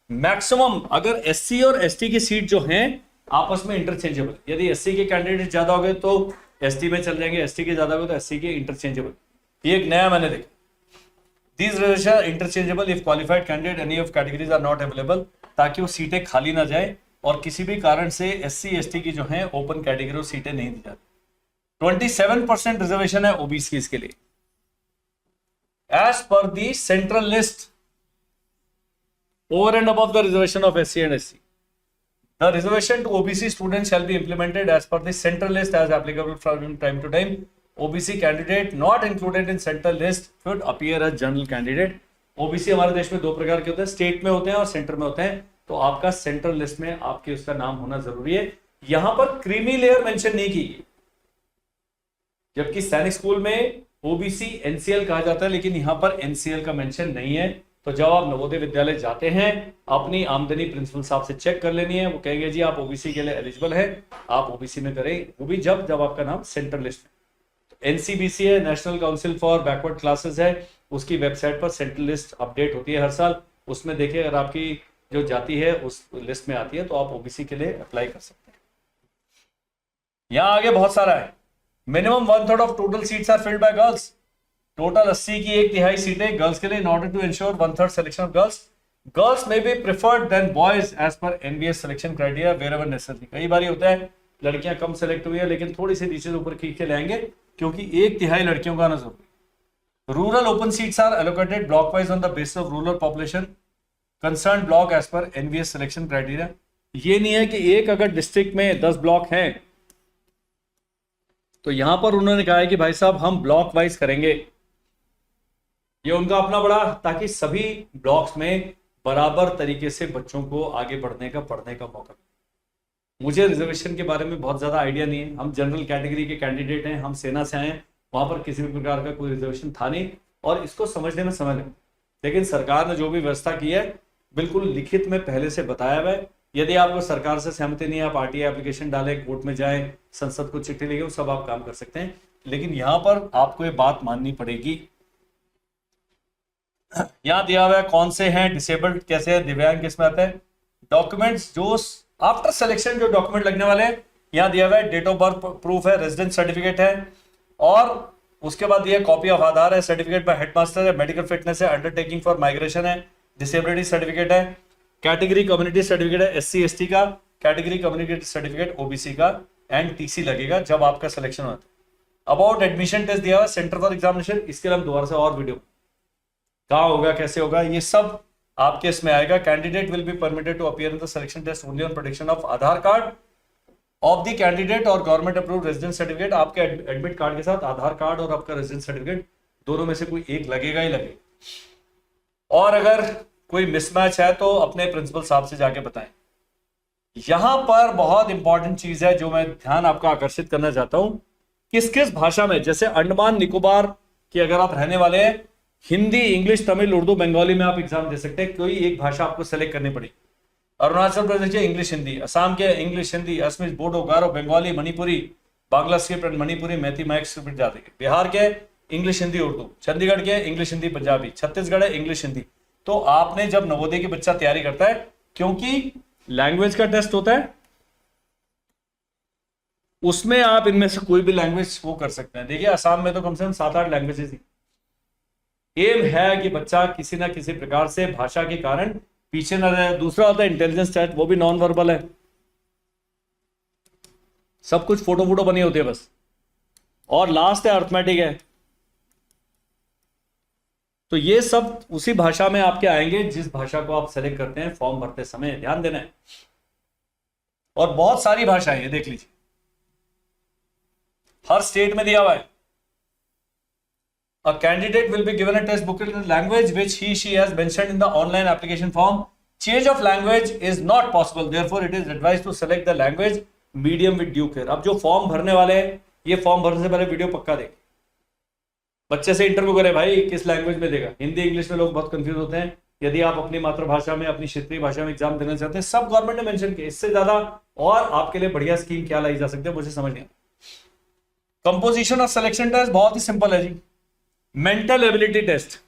मैक्सिमम अगर एससी और एसटी की सीट जो हैं आपस में इंटरचेंजेबल, यदि एससी के कैंडिडेट ज्यादा हो गए तो एसटी में चल जाएंगे, एसटी के ज्यादा हो गए तो एससी के इंटरचेंजेबल। ये एक नया मैंने देखा, These reservations are interchangeable if qualified candidate any of categories are not available, ताकि वो सीटें खाली ना जाए और किसी भी कारण से एससी एसटी की जो है ओपन कैटेगरी सीटें नहीं दी जाती। 27% रिजर्वेशन है ओबीसी इसके लिए as per the central list over and above the reservation of SC and SC. The reservation to OBC students shall be implemented as per the central list as applicable from time to time. OBC candidate not included in central list should appear as general candidate. OBC हमारे देश में 2 प्रकार के होते हैं, state में होते हैं और सेंटर में होते हैं, तो आपका सेंट्रल लिस्ट में आपके उसका नाम होना जरूरी है। यहां पर क्रीमी लेयर मेंशन नहीं की, जबकि सैनिक स्कूल में ओबीसी एनसीएल कहा जाता है, लेकिन यहां पर एनसीएल का मेंशन नहीं है। तो जब आप नवोदय विद्यालय जाते हैं अपनी आमदनी प्रिंसिपल साहब से चेक कर लेनी है, वो कहेंगे जी आप ओबीसी के लिए एलिजिबल है, आप ओबीसी में करें, वो भी जब आपका नाम सेंट्रल लिस्ट में। एनसीबीसी है, national council for backward classes है, उसकी वेबसाइट पर सेंट्रल लिस्ट अपडेट होती है हर साल, उसमें देखिए अगर आपकी जो जाति है उस लिस्ट में आती है तो आप ओबीसी के लिए अप्लाई कर सकते हैं। यहां आगे बहुत सारा है। Minimum 1/3 of total seats are filled by girls, total 80 की 1/3 सीटें गर्ल्स के लिए। In order to ensure 1/3 selection of girls may be preferred than boys as per NVS selection criteria wherever necessary. कई बार होता है लड़कियां कम सेलेक्ट हुई है लेकिन थोड़ी सी नीचे ऊपर खींच के लाएंगे क्योंकि 1/3 लड़कियों का आना जरूरी। Rural open seats are allocated block wise on the basis of rural population concern block as per NVS selection criteria. ये नहीं है कि एक अगर डिस्ट्रिक्ट में 10 ब्लॉक हैं तो यहां पर उन्होंने कहा है कि भाई साहब हम ब्लॉक वाइज करेंगे, ये उनका अपना बड़ा, ताकि सभी ब्लॉक्स में बराबर तरीके से बच्चों को आगे बढ़ने का पढ़ने का मौका। मुझे रिजर्वेशन के बारे में बहुत ज्यादा आइडिया नहीं है, हम जनरल कैटेगरी के कैंडिडेट हैं, हम सेना से आए हैं, वहां पर किसी भी प्रकार का कोई रिजर्वेशन था नहीं और इसको समझने में समय लगा। लेकिन सरकार ने जो भी व्यवस्था की है बिल्कुल लिखित में पहले से बताया हुआ है। यदि आपको सरकार से सहमति नहीं है, आप आरटीआई एप्लीकेशन डालें, कोर्ट में जाएं, संसद को चिट्ठी लिखें, सब आप काम कर सकते हैं। लेकिन यहां पर आपको ये बात माननी पड़ेगी। यहां दिया हुआ है कौन से हैं डिसेबल्ड, कैसे है, दिव्यांग किसमें आता है। डॉक्यूमेंट्स जो आफ्टर सिलेक्शन जो डॉक्यूमेंट लगने वाले हैं यहां दिया हुआ है, डेट ऑफ बर्थ प्रूफ है, रेजिडेंस सर्टिफिकेट है, और उसके बाद दिया कॉपी ऑफ आधार है, सर्टिफिकेट बाय हेडमास्टर है, मेडिकल फिटनेस है, अंडरटेकिंग फॉर माइग्रेशन है, डिसेबिलिटी सर्टिफिकेट है, कैटेगरी कम्युनिटी सर्टिफिकेट है एससी एसटी का, कैटेगरी कम्युनिटी सर्टिफिकेट ओबीसी का, एंड टीसी लगेगा जब आपका सिलेक्शन होता है। अबाउट एडमिशन टेस्ट दिया हुआ, सेंटर फॉर एग्जामिनेशन, इसके लिए हम दोबारा से और वीडियो कहाँ होगा कैसे होगा ये सब आपके इसमें आएगा। Candidate will be permitted to appear in the selection test only on production of Aadhaar card of the candidate और गवर्नमेंट अप्रूव्ड रेजिडेंस सर्टिफिकेट। आपके एडमिट कार्ड के साथ आधार कार्ड और आपका रेजिडेंस सर्टिफिकेट दोनों में से कोई एक लगेगा ही लगेगा, और अगर कोई मिसमैच है तो अपने प्रिंसिपल साहब से जाके बताएं। यहां पर बहुत इंपॉर्टेंट चीज है जो मैं ध्यान आपका आकर्षित करना चाहता हूं, किस किस भाषा में, जैसे अंडमान निकोबार के अगर आप रहने वाले हैं, हिंदी, इंग्लिश, तमिल, उर्दू, बंगाली में आप एग्जाम दे सकते हैं, कोई एक भाषा आपको सेलेक्ट करनी पड़ेगी। अरुणाचल प्रदेश के इंग्लिश हिंदी, असम के English Hindi, Assamese, Bodo, Garo, Bengali, Manipuri, Bangla script and Manipuri, मैथी मैक स्क्रिप्ट जाती है। बिहार के इंग्लिश हिंदी उर्दू, चंडीगढ़ के इंग्लिश हिंदी पंजाबी, छत्तीसगढ़ है इंग्लिश हिंदी। तो आपने जब नवोदय के बच्चा तैयारी करता है, क्योंकि लैंग्वेज का टेस्ट होता है, उसमें आप इनमें से कोई भी लैंग्वेज वो कर सकते हैं। देखिए असम में तो कम से कम 7-8 लैंग्वेजेस थी, एम है कि बच्चा किसी ना किसी प्रकार से भाषा के कारण पीछे न रहे। दूसरा होता है इंटेलिजेंस टेस्ट, वो भी नॉन वर्बल है, सब कुछ फोटो फोटो बनी होती है बस। और लास्ट है अर्थमेटिक है। तो ये सब उसी भाषा में आपके आएंगे जिस भाषा को आप सेलेक्ट करते हैं फॉर्म भरते समय, ध्यान देना है। और बहुत सारी भाषाएं ये देख लीजिए, हर स्टेट में दिया हुआ है। A candidate will be given a test booklet in the language which she has mentioned in the online application form. Change of language is not possible. Therefore, it is advised to select the language medium with due care. अब जो form भरने वाले हैं, ये form भरने से पहले video पक्का देखें। बच्चे से इंटरव्यू करें, भाई किस लैंग्वेज में देगा। हिंदी इंग्लिश में लोग बहुत कंफ्यूज होते हैं। यदि आप अपनी मातृभाषा में, अपनी क्षेत्रीय भाषा में एग्जाम देना चाहते हैं, सब गवर्नमेंट ने मेंशन किया। इससे ज्यादा और आपके लिए बढ़िया स्कीम क्या लाई जा सकती है, मुझे समझ नहीं आता। कंपोजिशन ऑफ सिलेक्शन टेस्ट बहुत ही सिंपल है जी। मेंटल एबिलिटी टेस्ट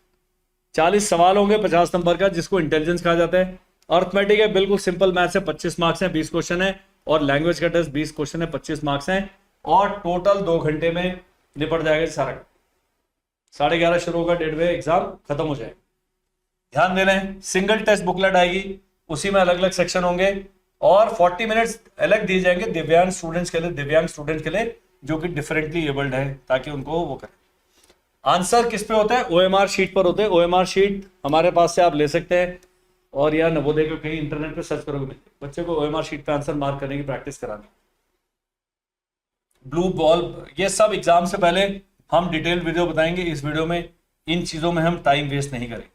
40 सवाल होंगे 50 नंबर का, जिसको इंटेलिजेंस कहा जाता है। अर्थमेटिक है, बिल्कुल सिंपल मैथ्स है, 25 मार्क्स हैं, 20 क्वेश्चन है। और लैंग्वेज का टेस्ट 20 क्वेश्चन है, 25 मार्क्स हैं। और टोटल 2 घंटे में निपट जाएगा सारा। 11:30 शुरू होगा, 1:30 बजे एग्जाम खत्म हो जाएगा। ध्यान देना है, सिंगल टेस्ट बुकलेट आएगी, उसी में अलग अलग सेक्शन होंगे। और 40 मिनट्स अलग दिए जाएंगे दिव्यांग स्टूडेंट्स के लिए जो कि डिफरेंटली एबल्ड है, ताकि उनको वो करें। आंसर किस पे होता है, ओएमआर शीट पर होते हैं। ओएमआर शीट हमारे पास से आप ले सकते हैं, और या नवोदय को कहीं इंटरनेट पे सर्च करोगे, बच्चे को ओएमआर शीट पे आंसर मार्क करने की प्रैक्टिस करानी। ब्लू बॉल, ये सब एग्जाम से पहले हम डिटेल वीडियो बताएंगे। इस वीडियो में इन चीजों में हम टाइम वेस्ट नहीं करेंगे।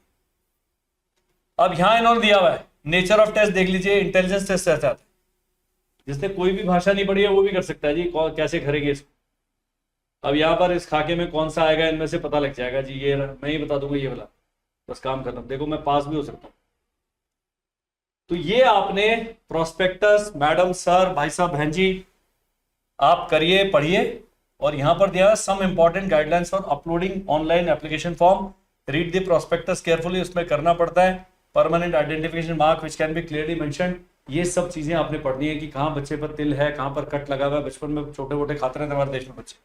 अब यहां इन्होंने दिया हुआ है नेचर ऑफ टेस्ट, देख लीजिए। इंटेलिजेंस टेस्ट ऐसा आता है, जिसने कोई भी भाषा नहीं पढ़ी है वो भी कर सकता है जी। कैसे करेंगे इसको, अब यहाँ पर इस खाके में कौन सा आएगा, इनमें से पता लग जाएगा जी। ये मैं ही बता दूंगा, ये वाला, बस काम खत्म। देखो मैं पास भी हो सकता हूँ। तो ये आपने प्रोस्पेक्टस, मैडम, सर, भाई साहब, बहन जी, आप करिए, पढ़िए। और यहां पर दिया है some important guidelines for uploading online application form. Read the prospectus carefully, उसमें करना पड़ता है। Permanent identification mark which can be clearly mentioned, ये सब चीजें आपने पढ़नी है कि कहाँ बच्चे पर तिल है, कहाँ पर कट लगा हुआ है। बचपन में छोटे मोटे खाते रहते हमारे देश में बच्चे।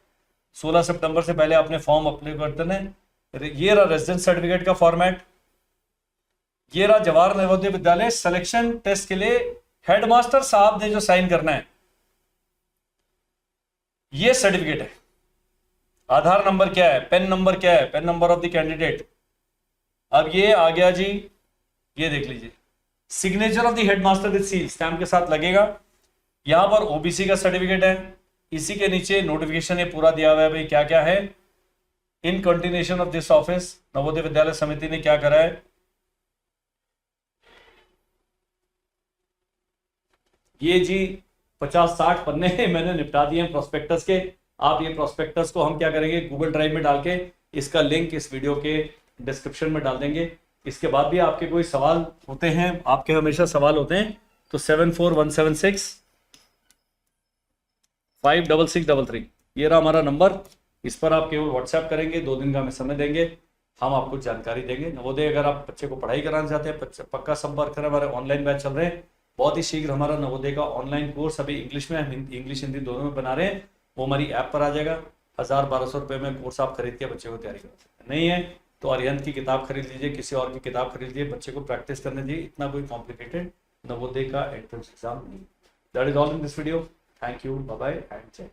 16 सितंबर से पहले आपने फॉर्म अप्लाई करते हैं। ये रहा रेजिडेंस सर्टिफिकेट का फॉर्मेट। ये रहा जवाहर नवोदय विद्यालय सिलेक्शन टेस्ट के लिए हेडमास्टर साहब ने जो साइन करना है, ये सर्टिफिकेट है। आधार नंबर क्या है, पेन नंबर क्या है, PAN number of the candidate. अब ये आ गया जी, ये देख लीजिए, signature of the headmaster with seal, stamp के साथ लगेगा। यहां पर ओबीसी का सर्टिफिकेट है। इसी के नीचे नोटिफिकेशन ये पूरा दिया हुआ है भाई, क्या क्या है। In continuation of this office, Navodaya Vidyalaya समिति ने क्या करा है। ये जी 50-60 पन्ने मैंने निपटा दिए हैं प्रोस्पेक्टस के। आप ये प्रोस्पेक्टस को हम क्या करेंगे, गूगल ड्राइव में डाल के इसका लिंक इस वीडियो के डिस्क्रिप्शन में डाल देंगे। इसके बाद भी आपके कोई सवाल होते हैं, आपके हमेशा सवाल होते हैं, तो 7417656633 ये रहा हमारा नंबर। इस पर आप केवल व्हाट्सएप करेंगे, 2 दिन का हमें समय देंगे, हम आपको जानकारी देंगे। नवोदय अगर आप बच्चे को पढ़ाई कराना चाहते हैं, पक्का संपर्क करें। हमारे ऑनलाइन बैच चल रहे हैं, बहुत ही शीघ्र हमारा नवोदय का ऑनलाइन कोर्स, अभी इंग्लिश में, इंग्लिश हिंदी दोनों में बना रहे हैं, वो हमारी ऐप पर आ जाएगा। 1000-1200 रुपये में कोर्स आप खरीद के बच्चे को तैयारी कर सकते हैं। नहीं है तो अरिहंत की किताब खरीद लीजिए, किसी और की किताब खरीद लीजिए, बच्चे को प्रैक्टिस करने दीजिए। इतना कोई कॉम्प्लिकेटेड नवोदय का एंट्रेंस एग्जाम नहीं। That is all in this video. Thank you, bye bye and जय।